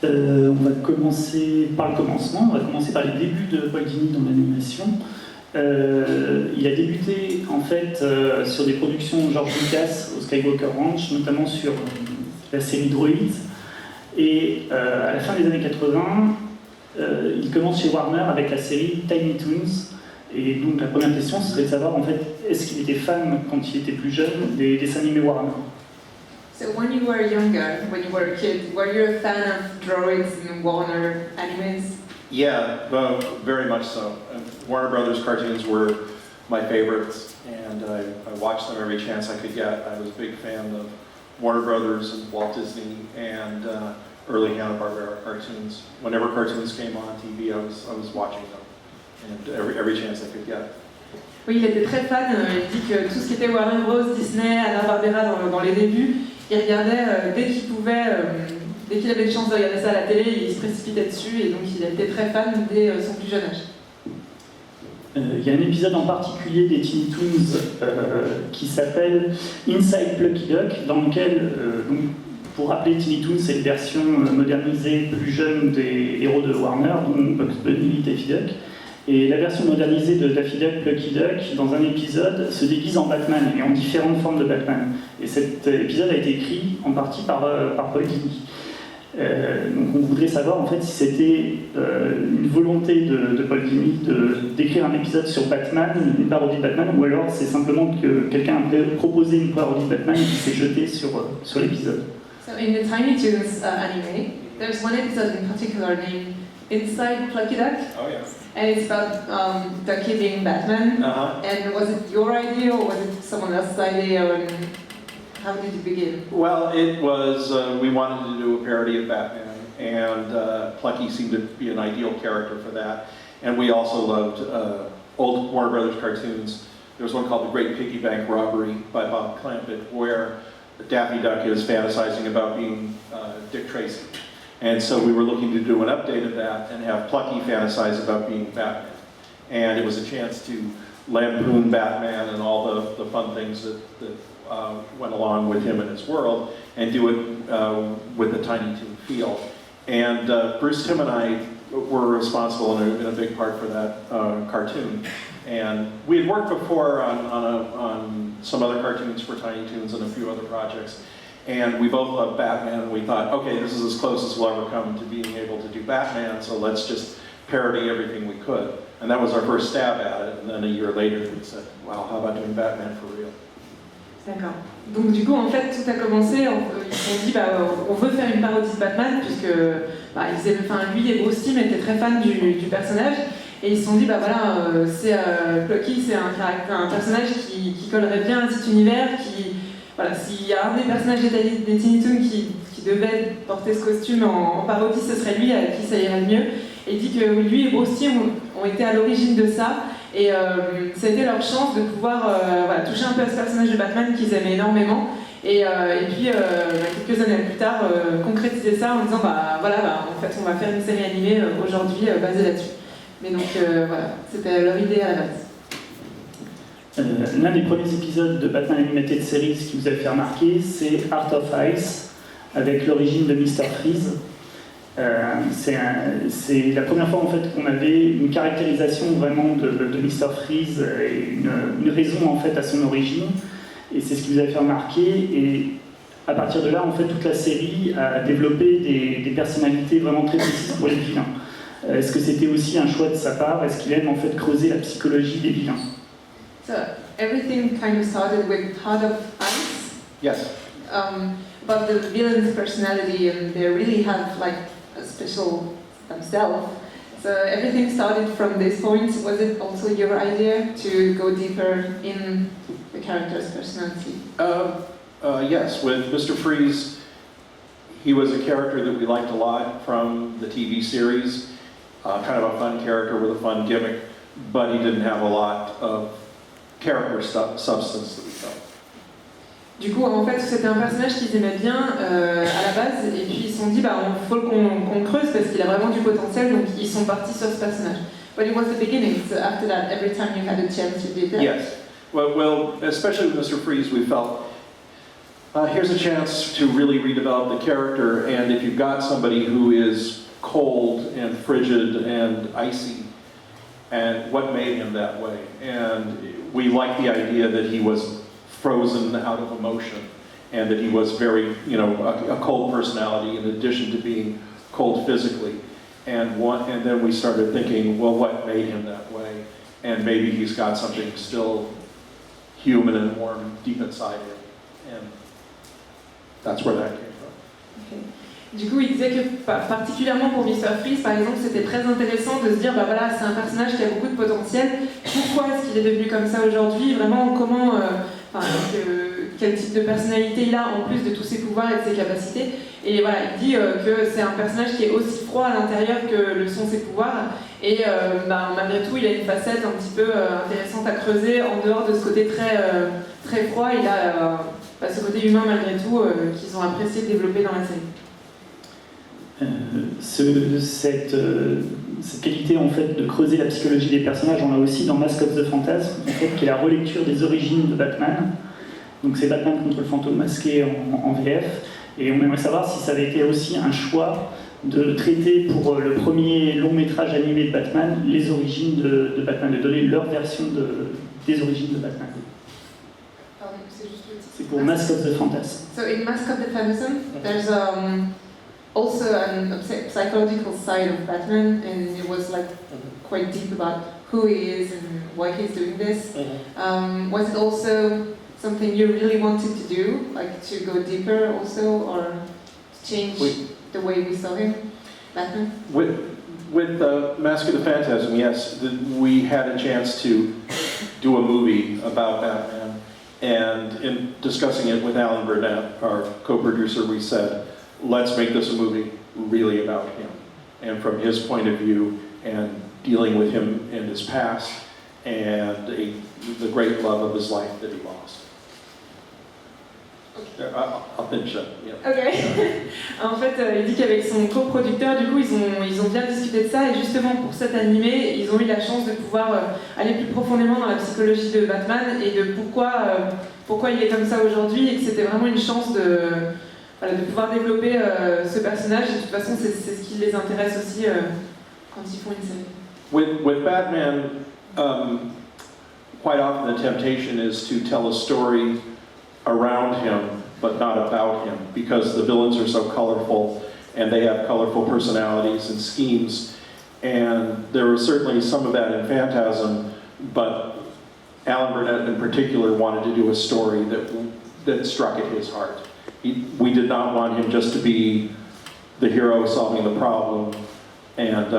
On va commencer par le commencement, on va commencer par les débuts de Paul Dini dans l'animation. Il a débuté en fait sur des productions George Lucas au Skywalker Ranch, notamment sur la série Droids. Et à la fin des années 80, il commence chez Warner avec la série Tiny Toons. Et donc la première question serait de savoir en fait, est-ce qu'il était fan quand il était plus jeune des dessins animés Warner? So when you were younger, when you were a kid, were you a fan of droids and Warner animes? Yeah, well, very much so. Warner Brothers cartoons were my favorites, and I watched them every chance I could get. I was a big fan of Warner Brothers and Walt Disney and early Hanna-Barbera cartoons. Whenever cartoons came on TV, I was watching them, and every chance I could get. Oui, il était très fan. Il dit que tout ce qui était Warner Bros, Disney, Hanna-Barbera dans les débuts, il regardait dès qu'il pouvait, dès qu'il avait une chance de regarder ça à la télé, il se précipitait dessus, et donc il était très fan dès son plus jeune âge. Il y a un épisode en particulier des Tiny Toons qui s'appelle Inside Plucky Duck, dans lequel, donc, pour rappeler, Tiny Toons, c'est une version modernisée plus jeune des héros de Warner, dont Bugs Bunny, Daffy Duck. Et la version modernisée de Daffy Duck, Plucky Duck, dans un épisode, se déguise en Batman, et en différentes formes de Batman. Et cet épisode a été écrit en partie par Paul Dini. Donc on voudrait savoir en fait si c'était une volonté de Paul Dini d'écrire un épisode sur Batman, une parodie de Batman, ou alors c'est simplement que quelqu'un a proposé une parodie de Batman et qui s'est jeté sur l'épisode. So in the Tiny Toons anime, there's one episode in particular named Inside Plucky Duck. Oh yeah. And it's about Ducky being Batman. And was it your idea or was it someone else's idea? And how did it begin? Well, it was, we wanted to do a parody of Batman, and Plucky seemed to be an ideal character for that. And we also loved old Warner Brothers cartoons. There was one called The Great Piggy Bank Robbery by Bob Clampett, where Daffy Duck is fantasizing about being Dick Tracy. And so we were looking to do an update of that and have Plucky fantasize about being Batman. And it was a chance to lampoon Batman and all the fun things that went along with him and his world, and do it with a Tiny Toon feel. And Bruce Timm and I were responsible in a big part for that cartoon. And we had worked before on some other cartoons for Tiny Toons and a few other projects. And we both loved Batman, and we thought, okay, this is as close as we'll ever come to being able to do Batman, so let's just parody everything we could. And that was our first stab at it, and then a year later we said, wow, how about doing Batman for real? D'accord. Donc du coup, en fait, tout a commencé, ils se sont dit, on veut faire une parodie de Batman, puisque lui et Bruce Timm étaient très fans du personnage, et ils se sont dit, Plucky, c'est un personnage qui collerait bien à cet univers, voilà, s'il y a un des personnages des Tiny Toons qui devait porter ce costume en parodie, ce serait lui à qui ça irait le mieux. Et il dit que lui et Bruce Timm ont été à l'origine de ça, et ça a été leur chance de pouvoir toucher un peu à ce personnage de Batman qu'ils aimaient énormément, et puis quelques années plus tard concrétiser ça en disant en fait on va faire une série animée aujourd'hui basée là-dessus. Mais donc voilà, c'était leur idée à la base. L'un des premiers épisodes de Batman Animated Series qui vous a fait remarquer, c'est Art of Ice, avec l'origine de Mr. Freeze. C'est la première fois en fait qu'on avait une caractérisation vraiment de Mr. Freeze et une raison en fait à son origine, et c'est ce qui vous a fait remarquer. Et à partir de là, en fait, toute la série a développé des personnalités vraiment très précises pour les vilains. Est-ce que c'était aussi un choix de sa part? Est-ce qu'il aime en fait creuser la psychologie des vilains? So everything kind of started with Heart of Ice. Yes. About the villain's personality, and they really have like a special themselves. So everything started from this point. Was it also your idea to go deeper in the character's personality? Yes, with Mr. Freeze, he was a character that we liked a lot from the TV series. Kind of a fun character with a fun gimmick, but he didn't have a lot of character substance that we felt. Du coup, en fait, c'était un personnage qu'ils aimaient bien à la base, et puis ils se sont dit, il faut qu'on creuse parce qu'il a vraiment du potentiel, donc ils sont partis sur ce personnage. But it was the beginning, so after that, every time you had a chance, you did that? Yes. Well, especially with Mr. Freeze, we felt here's a chance to really redevelop the character, and if you've got somebody who is cold and frigid and icy, and what made him that way? And we like the idea that he was frozen out of emotion, and that he was very, you know, a cold personality in addition to being cold physically. And then we started thinking, well, what made him that way? And maybe he's got something still human and warm deep inside him. And that's where that came from. Okay. Du coup, il disait que particulièrement pour Mr. Freeze, par exemple, c'était très intéressant de se dire, bah voilà, c'est un personnage qui a beaucoup de potentiel. Pourquoi est-ce qu'il est devenu comme ça aujourd'hui? Vraiment, comment, quel type de personnalité il a en plus de tous ses pouvoirs et de ses capacités. Et voilà, il dit que c'est un personnage qui est aussi froid à l'intérieur que le sont ses pouvoirs. Et malgré tout, il a une facette un petit peu intéressante à creuser en dehors de ce côté très froid. Il a ce côté humain malgré tout qu'ils ont apprécié de développer dans la série. Cette qualité en fait de creuser la psychologie des personnages, on l'a aussi dans Mask of the Phantasm, en fait, qui est la relecture des origines de Batman. Donc c'est Batman contre le fantôme masqué en VF. Et on aimerait savoir si ça avait été aussi un choix de traiter pour le premier long métrage animé de Batman les origines de Batman, de donner leur version des origines de Batman. C'est pour Mask of the Phantasm. So in Mask of the Phantasm, there's also a psychological side of Batman, and it was like quite deep about who he is and why he's doing this. Was it also something you really wanted to do, like to go deeper also, or change the way we saw him, Batman? With Mask of the Phantasm, yes, we had a chance to do a movie about Batman, and in discussing it with Alan Burnett, our co-producer, we said, let's make this a movie really about him, and from his point of view, and dealing with him in his past, and the great love of his life that he lost. I'll finish up. Yeah. Ok. En fait, il dit qu'avec son coproducteur, du coup, ils ont bien discuté de ça, et justement pour cet animé, ils ont eu la chance de pouvoir aller plus profondément dans la psychologie de Batman et de pourquoi il est comme ça aujourd'hui, et que c'était vraiment une chance de pouvoir développer ce personnage. Et de toute façon, c'est ce qui les intéresse aussi quand ils font une série. With Batman, quite often the temptation is to tell a story around him, but not about him, because the villains are so colorful and they have colorful personalities and schemes. And there was certainly some of that in Phantasm, but Alan Burnett in particular wanted to do a story that struck at his heart. We did not want him just to be the hero solving the problem and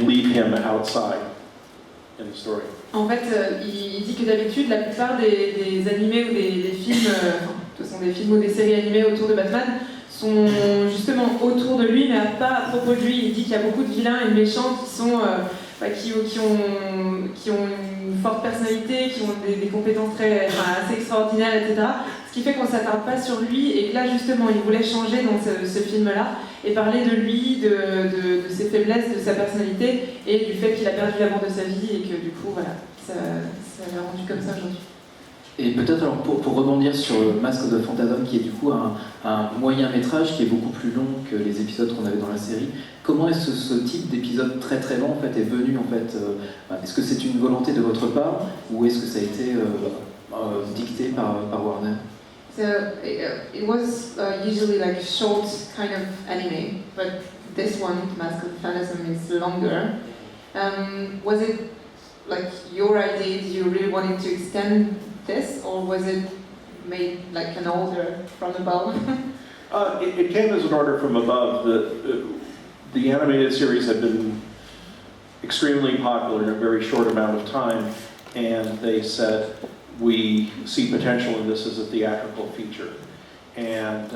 leave him outside in the story. En fait, il dit que d'habitude, la plupart des animés ou des films, ce sont des films ou des séries animées autour de Batman, sont justement autour de lui, mais pas à propos de lui. Il dit qu'il y a beaucoup de vilains et de méchants qui ont une forte personnalité, qui ont des compétences assez extraordinaires, etc. Ce qui fait qu'on ne s'attarde pas sur lui, et que là justement il voulait changer dans ce film-là et parler de lui, de ses faiblesses, de sa personnalité et du fait qu'il a perdu l'amour de sa vie et que du coup voilà, ça l'a rendu comme ça aujourd'hui. Et peut-être alors pour rebondir sur Mask of the Phantasm, qui est du coup un moyen métrage qui est beaucoup plus long que les épisodes qu'on avait dans la série, comment est-ce que ce type d'épisode très très long en fait est venu en fait est-ce que c'est une volonté de votre part ou est-ce que ça a été dicté par Warner? So it was usually like a short kind of anime, but this one, Mask of the Phantasm, is longer. Was it like your idea? Did you really wanted to extend this, or was it made like an order from above? It came as an order from above. The animated series had been extremely popular in a very short amount of time, and they said, we see potential in this as a theatrical feature. And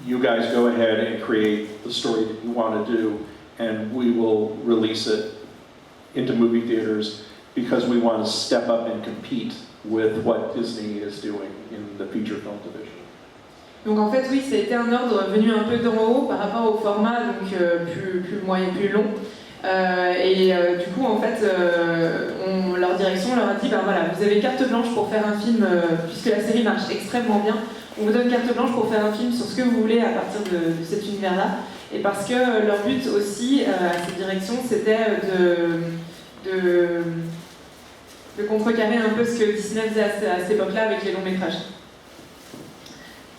you guys go ahead and create the story that you want to do, and we will release it into movie theaters because we want to step up and compete with what Disney is doing in the feature film division. Donc en fait oui, ça a été un ordre venu un peu d'en haut par rapport au format donc plus moyen, plus long. Du coup, en fait, leur direction leur a dit, ben voilà, vous avez carte blanche pour faire un film, puisque la série marche extrêmement bien, on vous donne carte blanche pour faire un film sur ce que vous voulez à partir de cet univers-là. Et parce que leur but aussi, à cette direction, c'était de contrecarrer un peu ce que Disney faisait à cette époque-là avec les longs métrages.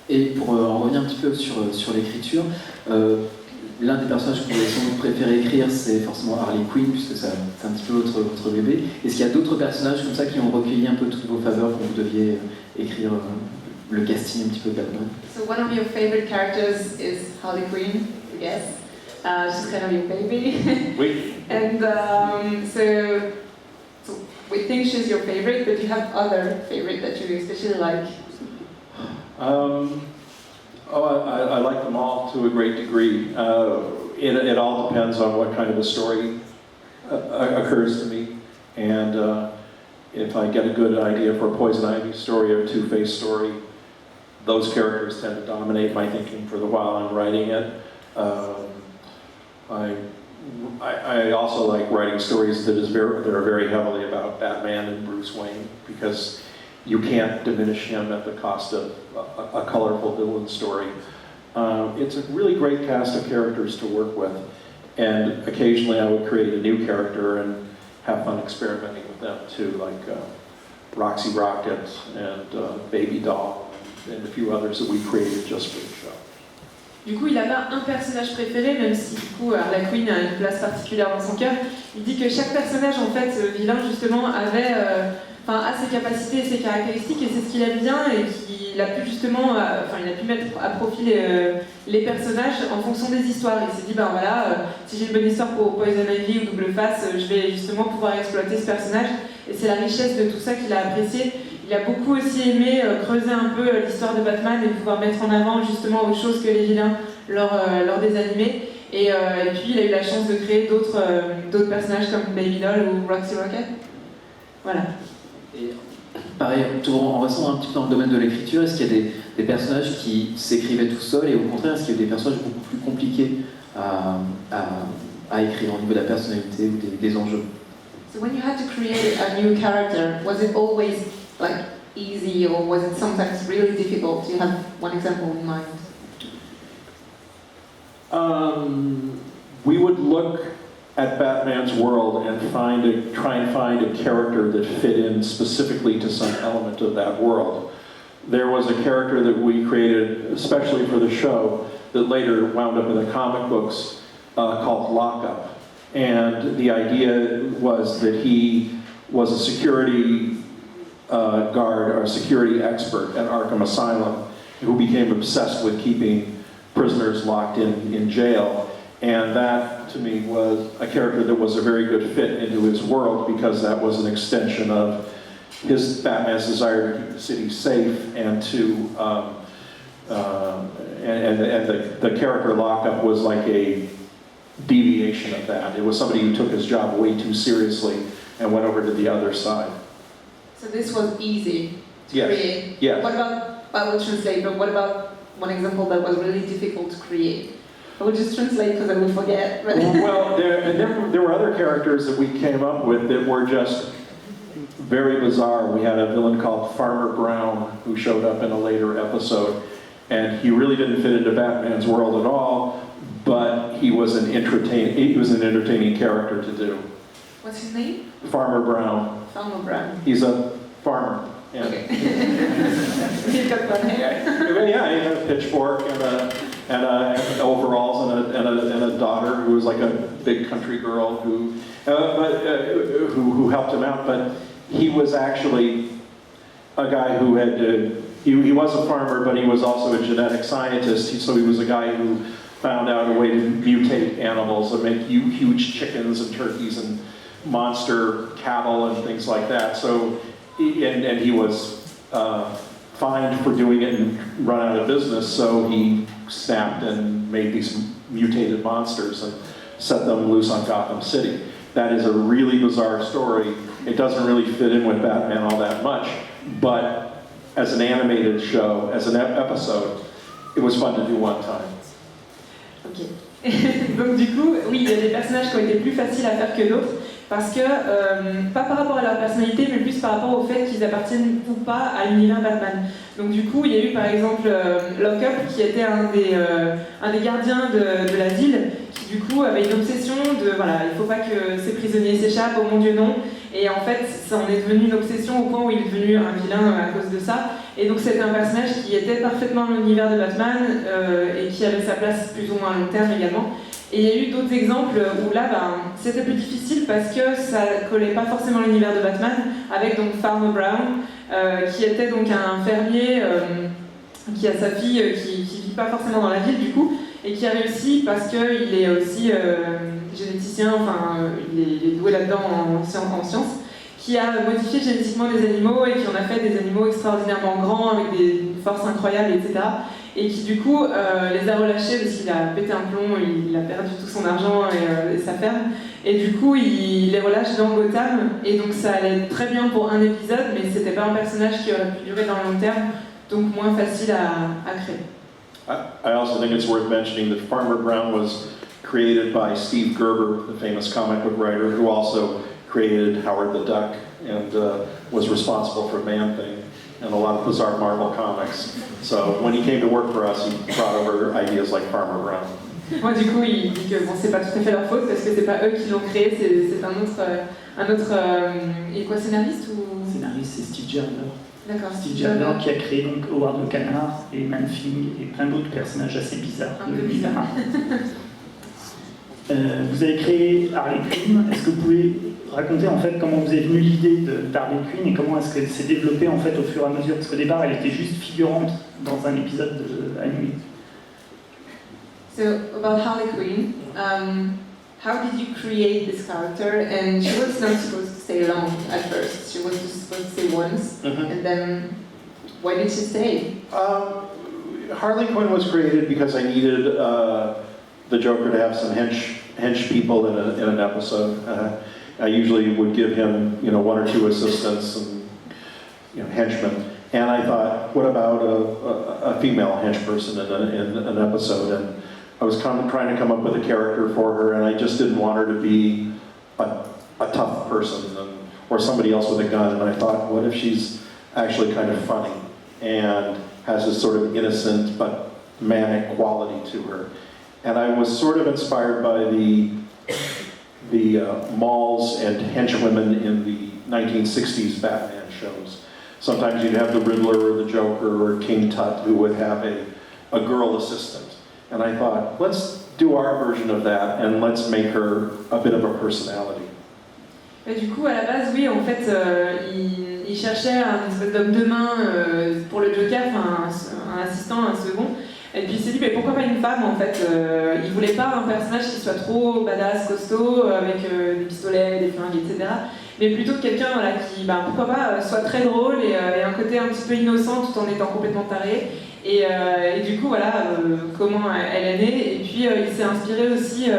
Et pour en revenir un petit peu sur l'écriture, l'un des personnages que vous avez sans doute préféré écrire, c'est forcément Harley Quinn, puisque c'est un petit peu votre bébé. Est-ce qu'il y a d'autres personnages comme ça qui ont recueilli un peu toutes vos faveurs quand vous deviez écrire le casting un petit peu de Batman? So one of your favorite characters is Harley Quinn, I guess. She's kind of your baby. Oui. And so we think she's your favorite, but you have other favorite that you especially like. I like them all to a great degree. It all depends on what kind of a story occurs to me. And if I get a good idea for a Poison Ivy story or a Two-Face story, those characters tend to dominate my thinking for the while I'm writing it. I also like writing stories that are very heavily about Batman and Bruce Wayne, because you can't diminish him at the cost of a colorful villain story. It's a really great cast of characters to work with, and occasionally I would create a new character and have fun experimenting with them too, like Roxy Rocket and Baby Doll and a few others that we created just for the show. Du coup, il n'a pas un personnage préféré, même si du coup Harley Quinn a une place particulière dans son cœur. Il dit que chaque personnage, en fait, vilain justement, avait a ses capacités et ses caractéristiques, et c'est ce qu'il aime bien, et qu'il a pu justement, il a pu mettre à profit les personnages en fonction des histoires. Il s'est dit, ben voilà, si j'ai une bonne histoire pour Poison Ivy ou Double Face, je vais justement pouvoir exploiter ce personnage, et c'est la richesse de tout ça qu'il a apprécié. Il a beaucoup aussi aimé creuser un peu l'histoire de Batman et pouvoir mettre en avant justement autre chose que les vilains lors des animés. Et puis il a eu la chance de créer d'autres personnages comme Baby Doll ou Roxy Rocket. Voilà. Et pareil, en restant un petit peu dans le domaine de l'écriture, est-ce qu'il y a des personnages qui s'écrivaient tout seuls, et au contraire, est-ce qu'il y a des personnages beaucoup plus compliqués à écrire au niveau de la personnalité ou des enjeux? So when you had to create a new character, was it always like easy, or was it sometimes really difficult? Do you have one example in mind? We would look at Batman's world and try and find a character that fit in specifically to some element of that world. There was a character that we created especially for the show that later wound up in the comic books called Lockup. And the idea was that he was a security guard or a security expert at Arkham Asylum who became obsessed with keeping prisoners locked in jail. And that, to me, was a character that was a very good fit into his world, because that was an extension of Batman's desire to keep the city safe, and the character Lockup was like a deviation of that. It was somebody who took his job way too seriously and went over to the other side. So this was easy to Yes. create. Yes. What about, I will translate, but what about one example that was really difficult to create? I will just translate because I will forget. Well, there were other characters that we came up with that were just very bizarre. We had a villain called Farmer Brown who showed up in a later episode, and he really didn't fit into Batman's world at all, but he was an entertaining character to do. What's his name? Farmer Brown. Farmer Brown. He's a farmer. And Okay. He's got blonde hair. yeah, he had a pitchfork and overalls and a daughter who was like a big country girl who helped him out. But he was actually a guy who had he was a farmer, but he was also a genetic scientist. So he was a guy who found out a way to mutate animals and make huge chickens and turkeys and monster cattle and things like that. So, and he was fined for doing it and run out of business, so he snapped and made these mutated monsters and set them loose on Gotham City. That is a really bizarre story. It doesn't really fit in with Batman all that much, but as an animated show, as an episode, it was fun to do one time. Ok. Donc du coup, oui, il y a des personnages qui ont été plus faciles à faire que d'autres, parce que, pas par rapport à leur personnalité, mais plus par rapport au fait qu'ils appartiennent ou pas à l'univers Batman. Donc du coup, il y a eu par exemple Lockup, qui était un des gardiens de l'asile, qui du coup avait une obsession de, voilà, il ne faut pas que ces prisonniers s'échappent, oh mon Dieu non. Et en fait, ça en est devenu une obsession au point où il est devenu un vilain à cause de ça. Et donc c'était un personnage qui était parfaitement dans l'univers de Batman et qui avait sa place plus ou moins à long terme également. Et il y a eu d'autres exemples où là, c'était plus difficile parce que ça collait pas forcément à l'univers de Batman, avec donc Farmer Brown, qui était donc un fermier qui a sa fille qui vit pas forcément dans la ville du coup, et qui a réussi parce qu'il est aussi généticien, enfin il est doué là-dedans en sciences, qui a modifié génétiquement des animaux et qui en a fait des animaux extraordinairement grands avec des forces incroyables, etc. Et qui du coup les a relâchés parce qu'il a pété un plomb, il a perdu tout son argent et sa ferme. Et du coup il les relâche dans Gotham, et donc ça allait très bien pour un épisode, mais c'était pas un personnage qui aurait pu durer dans le long terme, donc moins facile à créer. I also think it's worth mentioning that Farmer Brown was created by Steve Gerber, the famous comic book writer, who also created Howard the Duck and was responsible for Man-Thing and a lot of bizarre Marvel comics. So when he came to work for us, he brought over ideas like Farmer Brown. Moi, du coup, il dit que bon, c'est pas tout à fait leur faute parce que c'est pas eux qui l'ont créé, c'est un autre et quoi, scénariste ou Scénariste, c'est Steve Gerber. D'accord. Steve Gerber qui a créé donc Howard le Canard et Man-Thing et plein d'autres personnages assez bizarres. Un peu bizarre. Vous avez créé Harley Quinn. Est-ce que vous pouvez raconter en fait comment vous est venue l'idée d'Harley Quinn et comment est-ce qu'elle s'est développée en fait au fur et à mesure? Parce qu'au départ, elle était juste figurante dans un épisode animé. So about Harley Quinn, how did you create this character? And she was not supposed to stay long at first. She was just supposed to stay once, and then why did she stay? Harley Quinn was created because I needed the Joker to have some hench people in an episode. I usually would give him, one or two assistants and, henchmen. And I thought, what about a female hench person in an episode? And I was trying to come up with a character for her, and I just didn't want her to be a tough person or somebody else with a gun. And I thought, what if she's actually kind of funny and has this sort of innocent but manic quality to her? And I was sort of inspired by the malls and henchwomen in the 1960s Batman shows. Sometimes you'd have the Riddler or the Joker or King Tut who would have a girl assistant. And I thought, let's do our version of that and let's make her a bit of a personality. Et du coup, à la base, oui, en fait, il cherchait un espèce d'homme de main pour le Joker, enfin un assistant, un second. Et puis il s'est dit, mais pourquoi pas une femme en fait? Il voulait pas un personnage qui soit trop badass, costaud, avec des pistolets, des flingues, etc. Mais plutôt quelqu'un qui, pourquoi pas, soit très drôle et un côté un petit peu innocent tout en étant complètement taré. Et du coup, voilà comment elle est née. Et puis il s'est inspiré aussi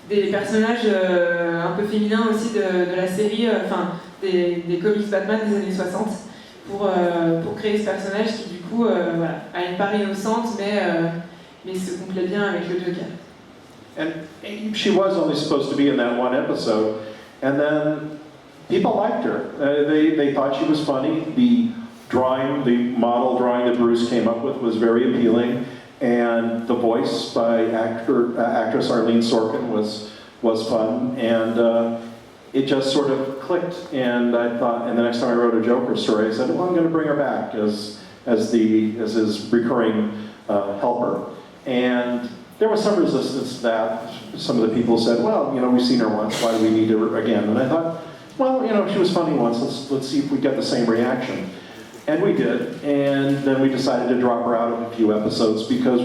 des personnages un peu féminins aussi de la série, des comics Batman des années 60. Pour créer ce personnage qui du coup a une part innocente mais se complète bien avec le Joker. And she was only supposed to be in that one episode, and then people liked her. They thought she was funny. The model drawing that Bruce came up with was very appealing, and the voice by actress Arlene Sorkin was fun, and it just sort of clicked, and I thought, and the next time I wrote a Joker story, I said, well, I'm going to bring her back as his recurring helper. And there was some resistance to that. Some of the people said, well, we've seen her once, why do we need her again? And I thought, well, she was funny once, let's see if we get the same reaction. And we did, and then we decided to drop her out of a few episodes because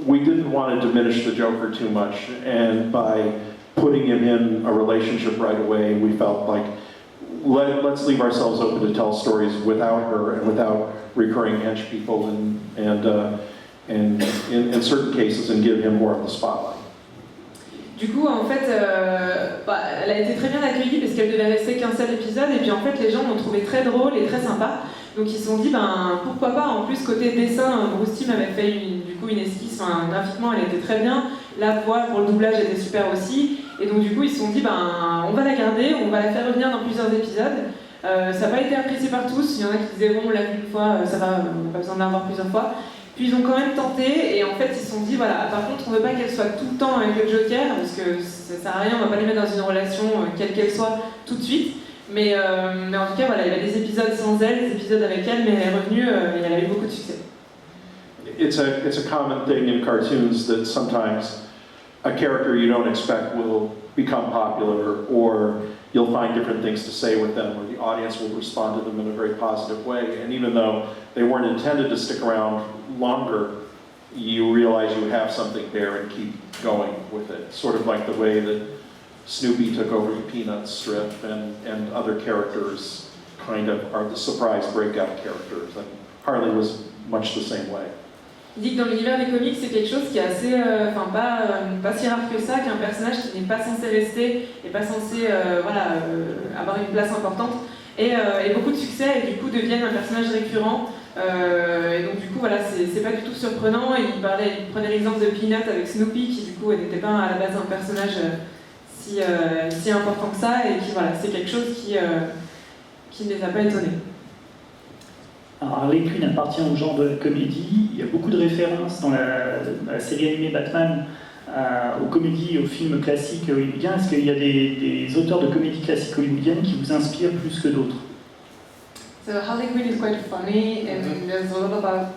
we didn't want to diminish the Joker too much, and by putting him in a relationship right away, we felt like let's leave ourselves open to tell stories without her and without recurring hench people, and in certain cases, and give him more of the spotlight. Du coup, en fait, elle a été très bien accueillie parce qu'elle devait rester qu'un seul épisode, et puis en fait, les gens l'ont trouvée très drôle et très sympa. Donc ils se sont dit, pourquoi pas. En plus, côté dessin, Bruce Timm avait fait du coup une esquisse, graphiquement, elle était très bien. la voix pour le doublage était super aussi. Et donc du coup ils se sont dit on va la garder, on va la faire revenir dans plusieurs épisodes. Ça n'a pas été apprécié par tous, il y en a qui disaient bon on l'a vu une fois, ça va, on n'a pas besoin de la voir plusieurs fois. Puis ils ont quand même tenté et en fait ils se sont dit voilà, par contre on ne veut pas qu'elle soit tout le temps avec le Joker parce que ça sert à rien, on ne va pas les mettre dans une relation quelle qu'elle soit tout de suite. Mais en tout cas voilà, il y avait des épisodes sans elle, des épisodes avec elle, mais elle est revenue et elle a eu beaucoup de succès. It's a common thing in cartoons that sometimes a character you don't expect will become popular, or you'll find different things to say with them, or the audience will respond to them in a very positive way. And even though they weren't intended to stick around longer, you realize you have something there and keep going with it. Sort of like the way that Snoopy took over the Peanuts strip, and other characters kind of are the surprise breakout characters. And Harley was much the same way. Il dit que dans l'univers des comics, c'est quelque chose qui est assez, pas si rare que ça, qu'un personnage qui n'est pas censé rester et pas censé avoir une place importante et beaucoup de succès et du coup devienne un personnage récurrent. Et donc du coup voilà, c'est pas du tout surprenant. Il prenait l'exemple de Peanut avec Snoopy qui du coup n'était pas à la base un personnage si important que ça et qui voilà, c'est quelque chose qui ne les a pas étonnés. Alors, Harley Quinn appartient au genre de la comédie. Il y a beaucoup de références dans la série animée Batman aux comédies et aux films classiques hollywoodiens. Est-ce qu'il y a des auteurs de comédies classiques hollywoodiennes qui vous inspirent plus que d'autres? So Harley Quinn is quite funny and there's a lot about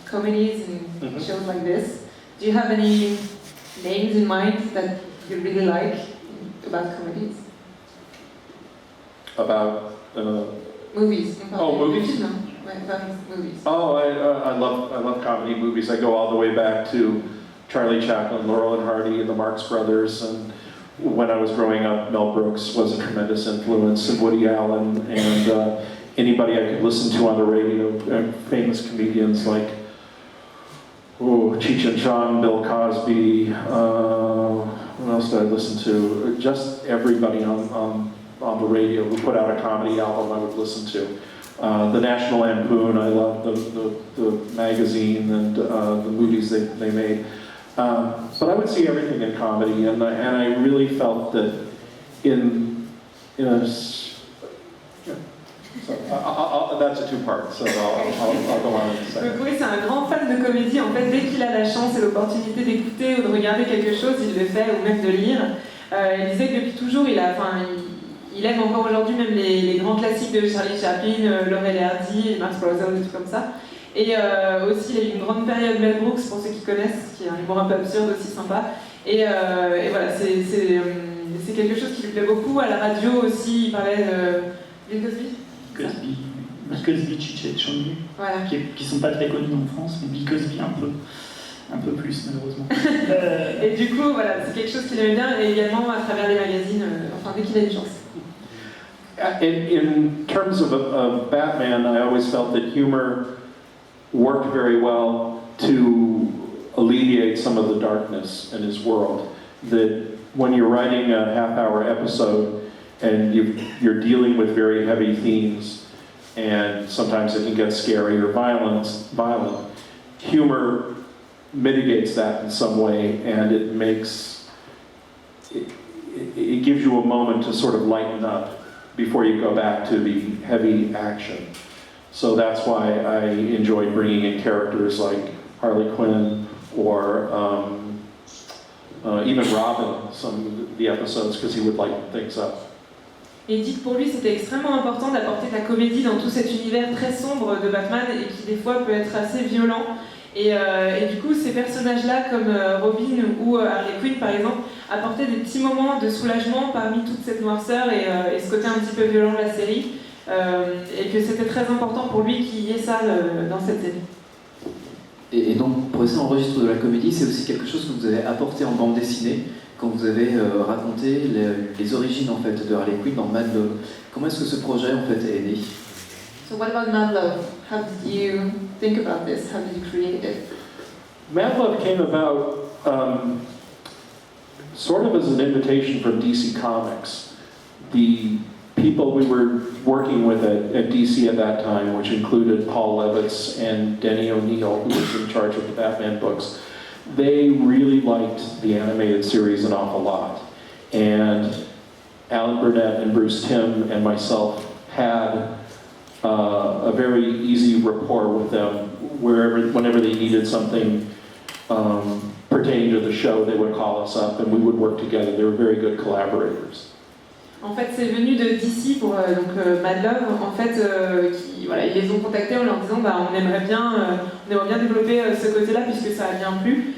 comedies and shows like this. Do you have any names in mind that you really like about comedies? About Movies. movies. Movies. Oh, I love comedy movies. I go all the way back to Charlie Chaplin, Laurel and Hardy, and the Marx Brothers. And when I was growing up, Mel Brooks was a tremendous influence, and Woody Allen, and anybody I could listen to on the radio, famous comedians like Cheech and Chong, Bill Cosby. What else did I listen to? Just everybody on the radio who put out a comedy album I would listen to. The National Lampoon, I love the magazine and the movies they made. But I would see everything in comedy, and I really felt that that's a two-part, so I'll go on in a second. Oui, c'est un grand fan de comédie. En fait, dès qu'il a la chance et l'opportunité d'écouter ou de regarder quelque chose, il le fait, ou même de lire. Il disait que depuis toujours, il aime encore aujourd'hui même les grands classiques de Charlie Chaplin, Laurel et Hardy, Marx Brothers, des trucs comme ça. Et aussi, il a eu une grande période Mel Brooks, pour ceux qui connaissent, qui est un humour un peu absurde aussi sympa. Et voilà, c'est quelque chose qui lui plaît beaucoup. À la radio aussi, il parlait de Bill Cosby. Bill Cosby, Cheech et Chong, voilà. qui sont pas très connus en France, mais Bill Cosby un peu plus malheureusement. Et du coup, voilà, c'est quelque chose qu'il aime bien, et également à travers les magazines, enfin dès qu'il a une chance. In terms of Batman, I always felt that humor worked very well to alleviate some of the darkness in his world. That when you're writing a half-hour episode and you're dealing with very heavy themes, and sometimes it can get scary or violent, humor mitigates that in some way, and it gives you a moment to sort of lighten up before you go back to the heavy action. So that's why I enjoyed bringing in characters like Harley Quinn or even Robin, some of the episodes, because he would lighten things up. Et il dit que pour lui c'était extrêmement important d'apporter de la comédie dans tout cet univers très sombre de Batman et qui des fois peut être assez violent. Et du coup ces personnages-là comme Robin ou Harley Quinn par exemple apportaient des petits moments de soulagement parmi toute cette noirceur et ce côté un petit peu violent de la série. Et que c'était très important pour lui qu'il y ait ça dans cette série. Et donc pour rester dans le registre de la comédie, c'est aussi quelque chose que vous avez apporté en bande dessinée quand vous avez raconté les origines en fait de Harley Quinn dans Mad Love. Comment est-ce que ce projet en fait est né? So what about Mad Love? How did you think about this? How did you create it? Mad Love came about sort of as an invitation from DC Comics. The people we were working with at DC at that time, which included Paul Levitz and Denny O'Neil, who was in charge of the Batman books, they really liked the animated series an awful lot. And Alan Burnett and Bruce Timm and myself had a very easy rapport with them. Whenever they needed something pertaining to the show, they would call us up and we would work together. They were very good collaborators. En fait, c'est venu de DC pour Mad Love. En fait, ils les ont contactés en leur disant on aimerait bien développer ce côté-là puisque ça a bien plu.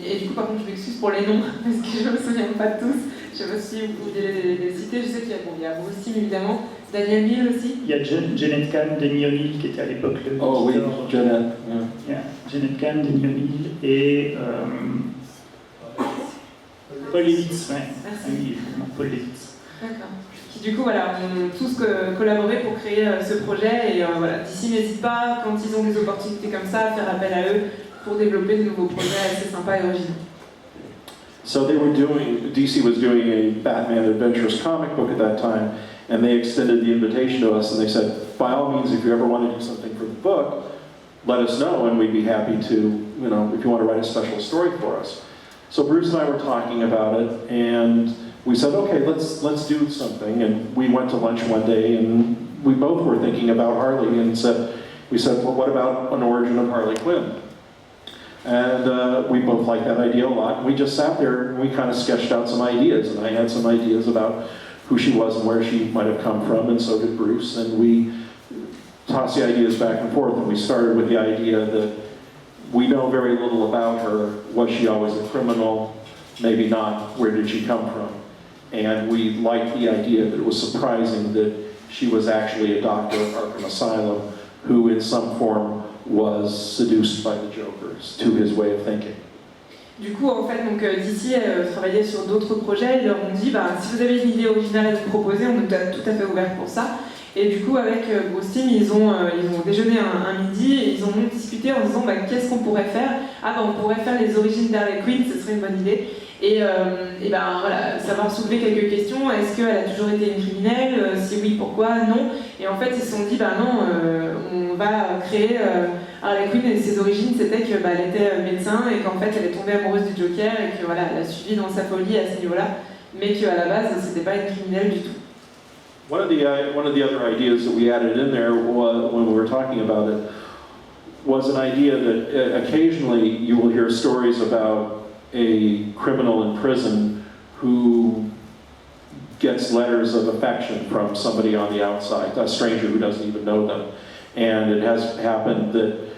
Et du coup, par contre, je m'excuse pour les noms parce que je ne me souviens pas de tous. Je ne sais pas si vous voulez les citer. Je sais qu'il y a Bruce Timm évidemment, Daniel Mill aussi. Il y a Janet Kahn, Denny O'Neil qui était à l'époque le Oh oui, Janet. Yeah. Janet Kahn, Denny O'Neil et Paul Levitz. Ouais. Merci. Oui, Paul Levitz. D'accord. Qui du coup ont tous collaboré pour créer ce projet et DC n'hésite pas quand ils ont des opportunités comme ça à faire appel à eux pour développer de nouveaux projets assez sympas et originaux. So DC was doing a Batman Adventures comic book at that time, and they extended the invitation to us and they said, by all means, if you ever want to do something for the book, let us know and we'd be happy to, if you want to write a special story for us. So Bruce and I were talking about it and we said, okay, let's do something. And we went to lunch one day and we both were thinking about Harley and we said, well, what about an origin of Harley Quinn? And we both liked that idea a lot. We just sat there and we kind of sketched out some ideas. And I had some ideas about who she was and where she might have come from, and so did Bruce. And we tossed the ideas back and forth. And we started with the idea that we know very little about her. Was she always a criminal? Maybe not. Where did she come from? And we liked the idea that it was surprising that she was actually a doctor at Arkham Asylum who in some form was seduced by the Jokers to his way of thinking. Du coup, en fait, DC travaillait sur d'autres projets. Ils leur ont dit, si vous avez une idée originale à nous proposer, on est tout à fait ouvert pour ça. Et du coup, avec Bruce Timm, ils ont déjeuné un midi et ils ont discuté en disant, qu'est-ce qu'on pourrait faire? On pourrait faire les origines d'Harley Quinn, ce serait une bonne idée. Et ça va soulever quelques questions. Est-ce qu'elle a toujours été une criminelle? Si oui, pourquoi? Non. Et en fait, ils se sont dit, non, on va créer Harley Quinn et ses origines, c'était qu'elle était médecin et qu'en fait, elle est tombée amoureuse du Joker et que elle a suivi dans sa folie à ce niveau-là, mais qu'à la base, c'était pas une criminelle du tout. One of the other ideas that we added in there was, when we were talking about it, was an idea that occasionally you will hear stories about a criminal in prison who gets letters of affection from somebody on the outside, a stranger who doesn't even know them. And it has happened that,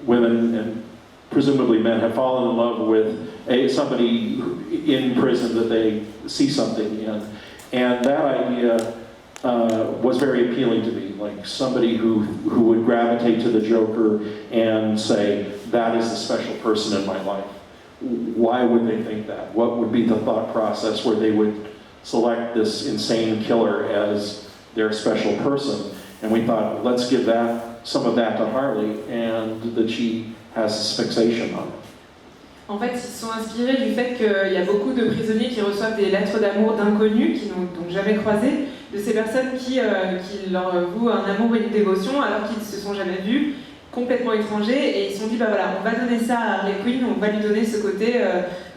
women and presumably men have fallen in love with somebody in prison that they see something in. And that idea was very appealing to me, like somebody who would gravitate to the Joker and say, that is the special person in my life. Why would they think that? What would be the thought process where they would select this insane killer as their special person? And we thought, let's give some of that to Harley, and that she has this fixation on it. En fait, ils se sont inspirés du fait qu'il y a beaucoup de prisonniers qui reçoivent des lettres d'amour d'inconnus, qui n'ont donc jamais croisé, de ces personnes qui leur vouent un amour et une dévotion alors qu'ils ne se sont jamais vus, complètement étrangers, et ils se sont dit, on va donner ça à Harley Quinn, on va lui donner ce côté,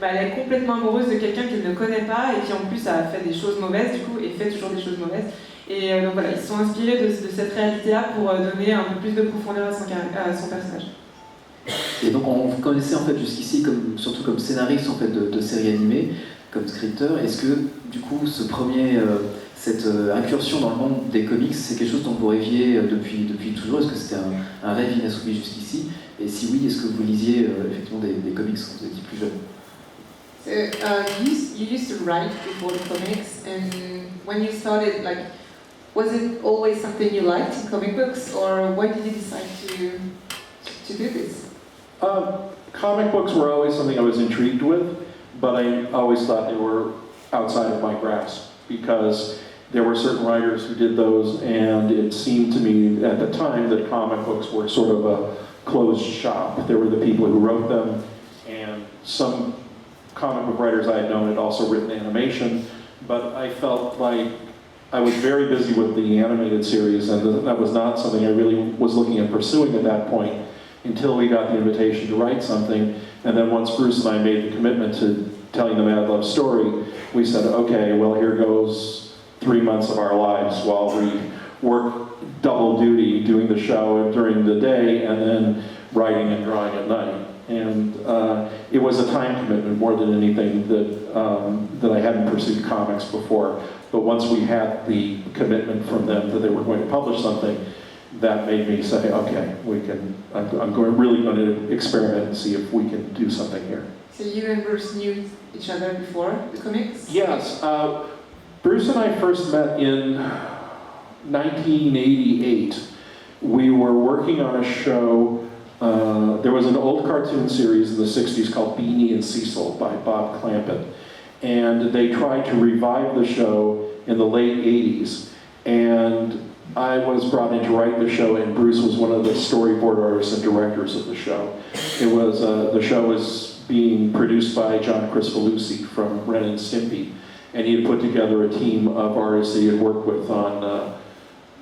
elle est complètement amoureuse de quelqu'un qu'elle ne connaît pas et qui en plus a fait des choses mauvaises, du coup, et fait toujours des choses mauvaises. Et donc ils se sont inspirés de cette réalité-là pour donner un peu plus de profondeur à son personnage. Et donc on vous connaissait en fait jusqu'ici surtout comme scénariste en fait de séries animées, comme scripteur. Est-ce que du coup cette incursion dans le monde des comics, c'est quelque chose dont vous rêviez depuis toujours? Est-ce que c'était un rêve inassouvi jusqu'ici? Et si oui, est-ce que vous lisiez effectivement des comics quand vous étiez plus jeune? So you used to write before the comics, and when you started, was it always something you liked in comic books, or why did you decide to do this? Comic books were always something I was intrigued with, but I always thought they were outside of my grasp, because there were certain writers who did those, and it seemed to me at the time that comic books were sort of a closed shop. There were the people who wrote them, and some comic book writers I had known had also written animation, but I felt like I was very busy with the animated series, and that was not something I really was looking at pursuing at that point. until we got the invitation to write something. And then once Bruce and I made the commitment to telling the Mad Love story, we said, okay, well, here goes 3 months of our lives while we work double duty, doing the show during the day and then writing and drawing at night. And it was a time commitment more than anything that I hadn't pursued comics before. But once we had the commitment from them that they were going to publish something, that made me say, okay, really going to experiment and see if we can do something here. So you and Bruce knew each other before the comics? Yes. Bruce and I first met in 1988. We were working on a show. There was an old cartoon series in the 60s called Dini and Cecil by Bob Clampett. And they tried to revive the show in the late 80s. And I was brought in to write the show, and Bruce was one of the storyboard artists and directors of the show. The show was being produced by John Crispolucci from Ren and Stimpy. And he had put together a team of artists that he had worked with on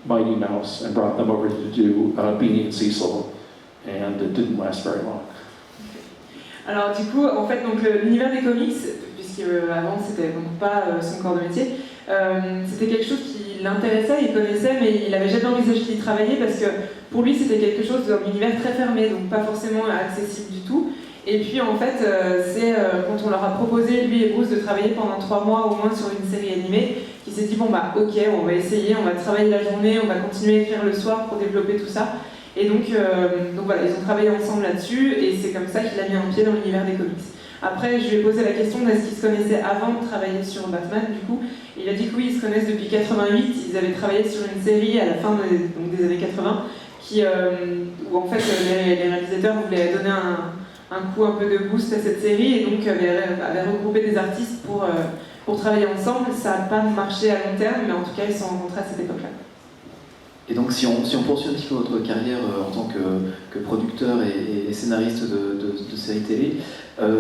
Mighty Mouse and brought them over to do Beanie and Cecil. And it didn't last very long. Alors du coup, en fait, donc l'univers des comics, puisque avant c'était donc pas son corps de métier, c'était quelque chose qui l'intéressait, il connaissait, mais il n'avait jamais envisagé d'y travailler parce que pour lui c'était quelque chose d'un univers très fermé, donc pas forcément accessible du tout. Et puis en fait, c'est quand on leur a proposé, lui et Bruce, de travailler pendant 3 mois au moins sur une série animée, qu'il s'est dit bon bah ok, on va essayer, on va travailler la journée, on va continuer à écrire le soir pour développer tout ça. Et donc voilà, ils ont travaillé ensemble là-dessus, et c'est comme ça qu'il a mis un pied dans l'univers des comics. Après, je lui ai posé la question d'est-ce qu'ils se connaissaient avant de travailler sur Batman, du coup. Il a dit que oui, ils se connaissent depuis 88, ils avaient travaillé sur une série à la fin des années 80, où en fait les réalisateurs voulaient donner un coup un peu de boost à cette série, et donc avaient regroupé des artistes pour travailler ensemble. Ça n'a pas marché à long terme, mais en tout cas ils se sont rencontrés à cette époque-là. Et donc si on poursuit un petit peu votre carrière en tant que producteur et scénariste de séries télé,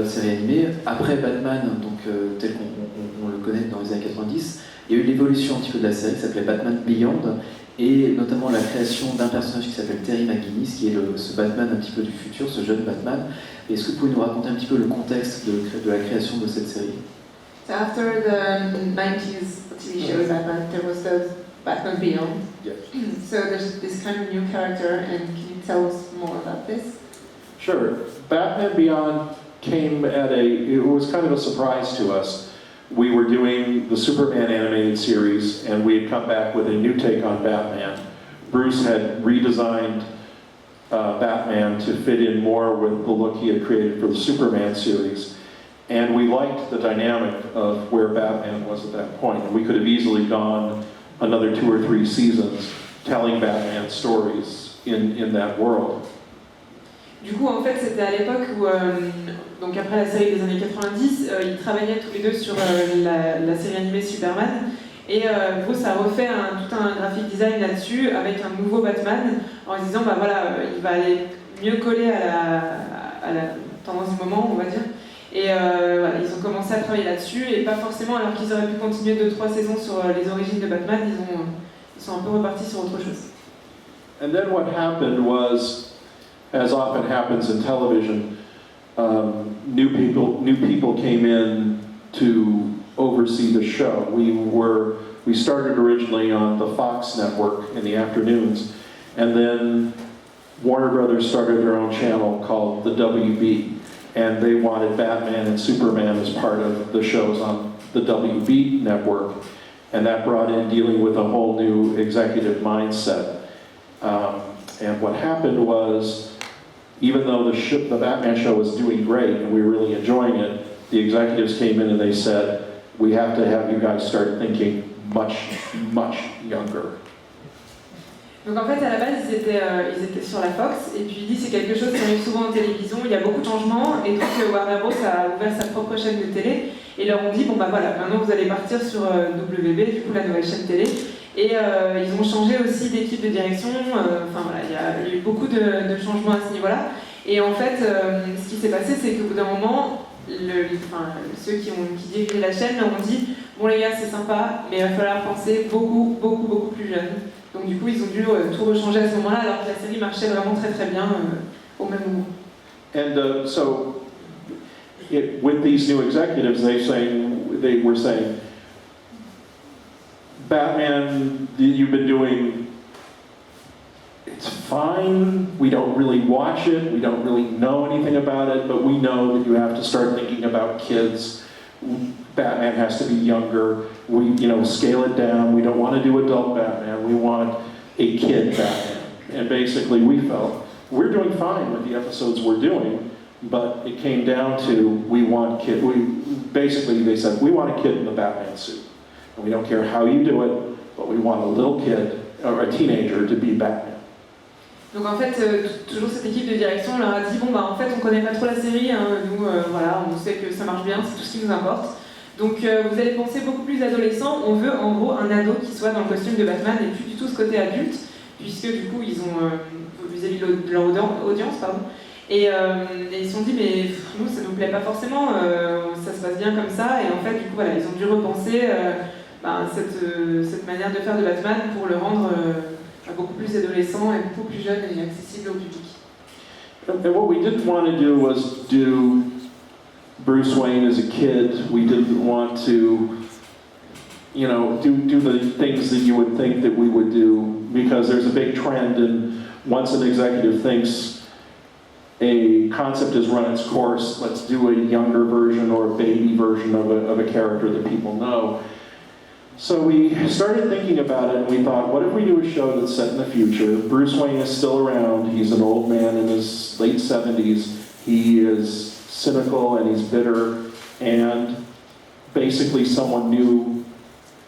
séries animées, après Batman, donc, tel qu'on le connaît dans les années 90, il y a eu l'évolution un petit peu de la série qui s'appelait Batman Beyond, et notamment la création d'un personnage qui s'appelle Terry McGinnis, qui est ce Batman un petit peu du futur, ce jeune Batman. Est-ce que vous pouvez nous raconter un petit peu le contexte de la création de cette série? So after the 90s TV show Batman, there was the Batman Beyond. Yes. So there's this kind of new character, and can you tell us more about this? Sure. Batman Beyond came it was kind of a surprise to us. We were doing the Superman animated series, and we had come back with a new take on Batman. Bruce had redesigned Batman to fit in more with the look he had created for the Superman series. And we liked the dynamic of where Batman was at that point. And we could have easily gone another 2 or 3 seasons telling Batman stories in that world. Du coup, en fait, c'était à l'époque où, donc après la série des années 90, ils travaillaient tous les deux sur la série animée Superman. Et Bruce a refait tout un graphic design là-dessus avec un nouveau Batman, en se disant, bah voilà, il va aller mieux coller à la tendance du moment, on va dire. Et voilà, ils ont commencé à travailler là-dessus, et pas forcément, alors qu'ils auraient pu continuer 2-3 saisons sur les origines de Batman, ils sont un peu repartis sur autre chose. And then what happened was, as often happens in television, new people came in to oversee the show. We started originally on the Fox network in the afternoons, and then Warner Brothers started their own channel called the WB, and they wanted Batman and Superman as part of the shows on the WB network, and that brought in dealing with a whole new executive mindset. And what happened was, even though the Batman show was doing great and we were really enjoying it, the executives came in and they said, we have to have you guys start thinking much, much younger. Donc en fait, à la base, ils étaient sur la Fox, et puis il dit c'est quelque chose qui arrive souvent en télévision, il y a beaucoup de changements, et donc Warner Bros a ouvert sa propre chaîne de télé, et leur ont dit bon bah voilà, maintenant vous allez partir sur WB, du coup la nouvelle chaîne télé, et ils ont changé aussi d'équipe de direction, enfin voilà, il y a eu beaucoup de changements à ce niveau-là, et en fait, ce qui s'est passé, c'est qu'au bout d'un moment, ceux qui dirigeaient la chaîne leur ont dit bon les gars c'est sympa, mais il va falloir penser beaucoup plus jeune. Donc du coup ils ont dû tout rechanger à ce moment-là, alors que la série marchait vraiment très très bien au même moment. And with these new executives, they were saying, Batman, you've been doing, it's fine, we don't really watch it, we don't really know anything about it, but we know that you have to start thinking about kids. Batman has to be younger, we scale it down, we don't want to do adult Batman, we want a kid Batman. And basically we felt, we're doing fine with the episodes we're doing, but it came down to, basically they said, we want a kid in the Batman suit. And we don't care how you do it, but we want a little kid, or a teenager, to be Batman. Donc en fait, toujours cette équipe de direction leur a dit, bon bah en fait on connaît pas trop la série, hein, nous voilà, on sait que ça marche bien, c'est tout ce qui nous importe. Donc vous allez penser beaucoup plus adolescent, on veut en gros un ado qui soit dans le costume de Batman et plus du tout ce côté adulte, puisque du coup ils ont, vis-à-vis de leur audience, pardon, et ils se sont dit mais nous ça nous plaît pas forcément, ça se passe bien comme ça, et en fait du coup voilà, ils ont dû repenser cette manière de faire de Batman pour le rendre beaucoup plus adolescent et beaucoup plus jeune et accessible au public. And what we didn't want to do was do Bruce Wayne as a kid. We didn't want to, do the things that you would think that we would do, because there's a big trend, and once an executive thinks a concept has run its course, let's do a younger version or a baby version of a character that people know. So we started thinking about it, and we thought, what if we do a show that's set in the future? Bruce Wayne is still around. He's an old man in his late 70s. He is cynical and he's bitter, and basically someone new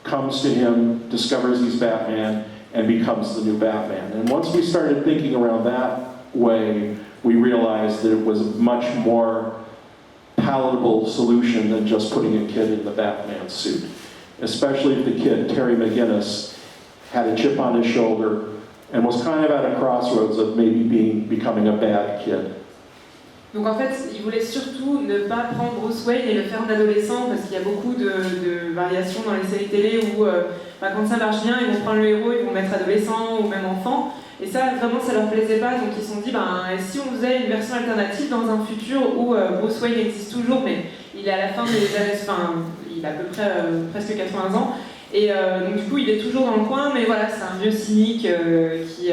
comes to him, discovers he's Batman, and becomes the new Batman. And once we started thinking around that way, we realized that it was a much more palatable solution than just putting a kid in the Batman suit. Especially if the kid, Terry McGinnis, had a chip on his shoulder and was kind of at a crossroads of maybe becoming a bad kid. Donc en fait, ils voulaient surtout ne pas prendre Bruce Wayne et le faire en adolescent, parce qu'il y a beaucoup de variations dans les séries télé où quand ça marche bien, ils vont prendre le héros, ils vont mettre adolescent ou même enfant. Et ça, vraiment, ça leur plaisait pas, donc ils se sont dit, et si on faisait une version alternative dans un futur où Bruce Wayne existe toujours, mais il est à la fin des années, il a à peu près presque 80 ans, et donc du coup il est toujours dans le coin, mais voilà, c'est un vieux cynique qui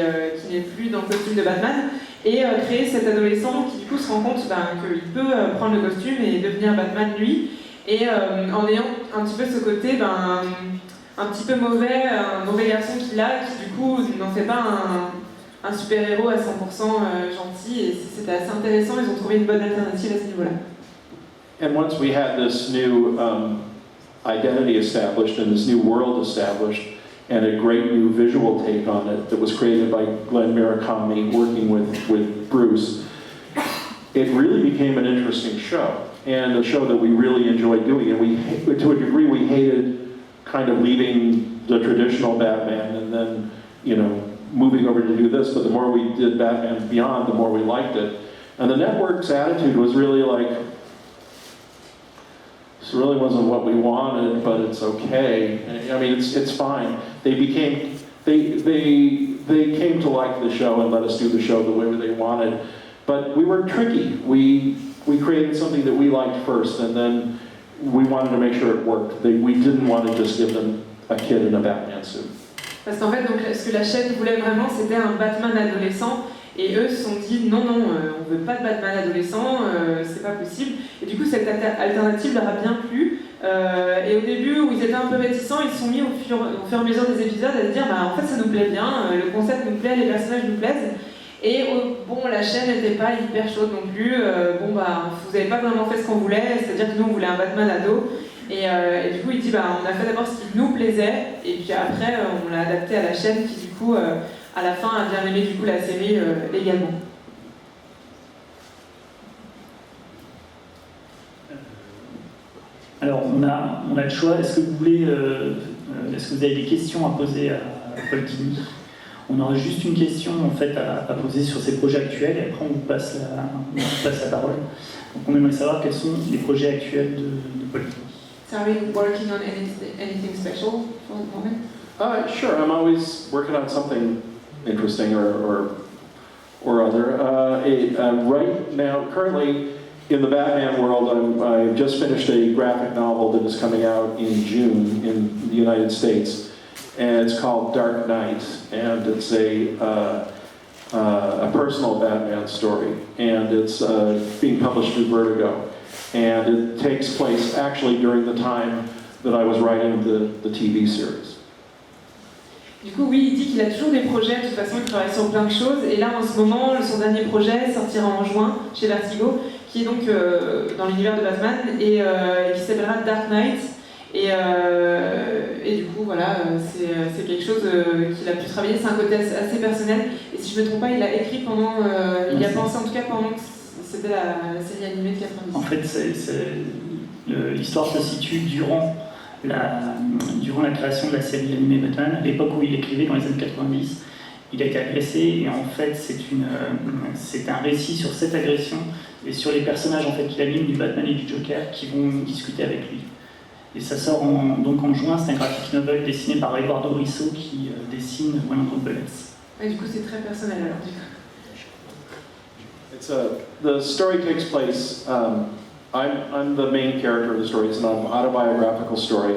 n'est plus dans le costume de Batman, et créer cet adolescent qui du coup se rend compte qu'il peut prendre le costume et devenir Batman lui, et en ayant un petit peu ce côté un petit peu mauvais, un mauvais garçon qu'il a, qui du coup n'en fait pas un super-héros à 100% gentil, et c'était assez intéressant, ils ont trouvé une bonne alternative à ce niveau-là. And once we had this new identity established and this new world established, and a great new visual take on it that was created by Glenn Murakami working with Bruce, it really became an interesting show, and a show that we really enjoyed doing. And to a degree, we hated kind of leaving the traditional Batman and then, moving over to do this, but the more we did Batman Beyond, the more we liked it. And the network's attitude was really like, this really wasn't what we wanted, but it's okay. I mean, it's fine. They came to like the show and let us do the show the way they wanted, but we were tricky. We created something that we liked first, and then we wanted to make sure it worked. We didn't want to just give them a kid in a Batman suit. Parce qu'en fait, donc, ce que la chaîne voulait vraiment, c'était un Batman adolescent, et eux se sont dit non, on veut pas de Batman adolescent, c'est pas possible. Et du coup, cette alternative leur a bien plu. Et au début, où ils étaient un peu réticents, ils se sont mis au fur et à mesure des épisodes à se dire en fait, ça nous plaît bien, le concept nous plaît, les personnages nous plaisent. Et la chaîne n'était pas hyper chaude non plus. Vous avez pas vraiment fait ce qu'on voulait, c'est-à-dire que nous, on voulait un Batman ado. Et du coup, il dit on a fait d'abord ce qui nous plaisait, et puis après, on l'a adapté à la chaîne qui, du coup, à la fin, a bien aimé du coup la série également. Alors, on a le choix. Est-ce que vous voulez, est-ce que vous avez des questions à poser à Paul Dini? On aura juste une question en fait à poser sur ses projets actuels, et après on vous passe la parole. Donc, on aimerait savoir quels sont les projets actuels de Paul Dini. So are you working on anything special for the moment? Sure, I'm always working on something interesting or or other. Right now, currently, in the Batman world, I've just finished a graphic novel that is coming out in June in the United States, and it's called Dark Knight, and it's a personal Batman story, and it's being published through Vertigo, and it takes place actually during the time that I was writing the TV series. Du coup, oui, il dit qu'il a toujours des projets, de toute façon, il travaille sur plein de choses. Et là, en ce moment, son dernier projet sortira en juin chez Vertigo, qui est donc dans l'univers de Batman, et qui s'appellera Dark Knight. Et du coup, voilà, c'est quelque chose qu'il a pu travailler, c'est un côté assez personnel. Et si je ne me trompe pas, il a écrit pendant, il y a pensé en tout cas pendant que c'était la série animée de 90. En fait, l'histoire se situe durant la création de la série animée Batman, à l'époque où il écrivait dans les années 90. Il a été agressé et en fait c'est un récit sur cette agression et sur les personnages en fait, qu'il anime du Batman et du Joker qui vont discuter avec lui. Et ça sort donc en juin, c'est un graphic novel dessiné par Eduardo Risso qui dessine Wonder Bullets. Et du coup c'est très personnel alors du coup. The story takes place, I'm the main character of the story. It's an autobiographical story.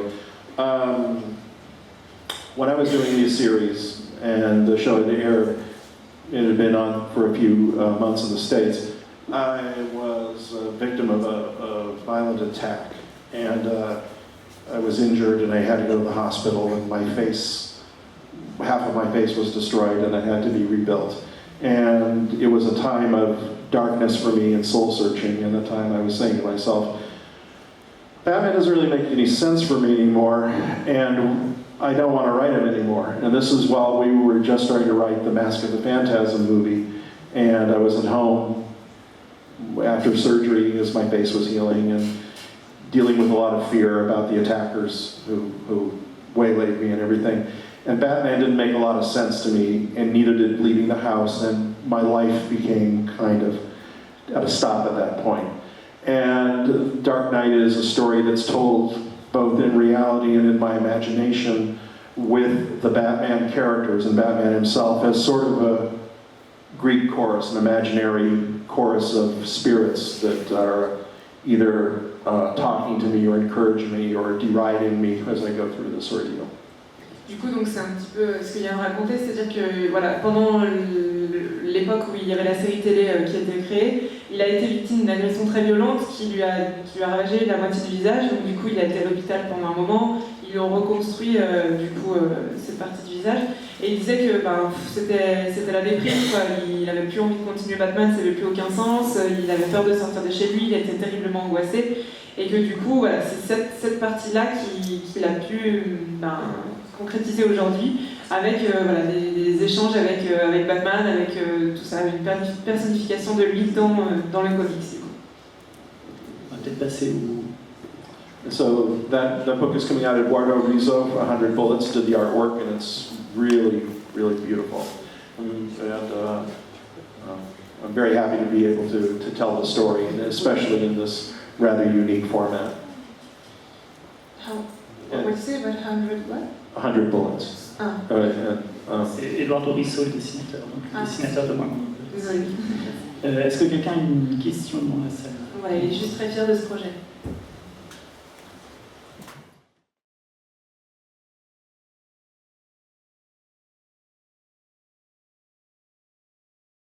When I was doing these series, and the show had aired, it had been on for a few months in the States, I was a victim of a violent attack, and I was injured and I had to go to the hospital, and my face, half of my face was destroyed and I had to be rebuilt. And it was a time of darkness for me and soul searching, and a time I was saying to myself, Batman doesn't really make any sense for me anymore, and I don't want to write him anymore. And this is while we were just starting to write the Mask of the Phantasm movie, and I was at home after surgery as my face was healing and dealing with a lot of fear about the attackers who waylaid me and everything. And Batman didn't make a lot of sense to me, and neither did leaving the house, and my life became kind of at a stop at that point. And Dark Knight is a story that's told both in reality and in my imagination with the Batman characters and Batman himself as sort of a Greek chorus, an imaginary chorus of spirits that are either talking to me or encouraging me or deriding me as I go through this ordeal. Du coup, donc c'est un petit peu ce qu'il vient de raconter, c'est-à-dire que voilà, pendant l'époque où il y avait la série télé qui a été créée, il a été victime d'une agression très violente qui lui a ravagé la moitié du visage. Donc du coup, il a été à l'hôpital pendant un moment. Ils lui ont reconstruit cette partie du visage. Et il disait que c'était la déprime, quoi. Il n'avait plus envie de continuer Batman, ça n'avait plus aucun sens. Il avait peur de sortir de chez lui, il était terriblement angoissé. Et que du coup, voilà, c'est cette partie-là qu'il a pu concrétiser aujourd'hui avec des échanges avec Batman, avec tout ça, une personnification de lui dans le comics. On va peut-être passer au... So that book is coming out. Eduardo Rizzo, 100 Bullets, did the artwork, and it's really, really beautiful. And I'm very happy to be able to tell the story, and especially in this rather unique format. What did you say about 100 what? 100 Bullets. Ah. C'est Eduardo Risso, le dessinateur, donc dessinateur de Wonder Bullets. Désolée. Est-ce que quelqu'un a une question dans la salle? Ouais, il est juste très fier de ce projet.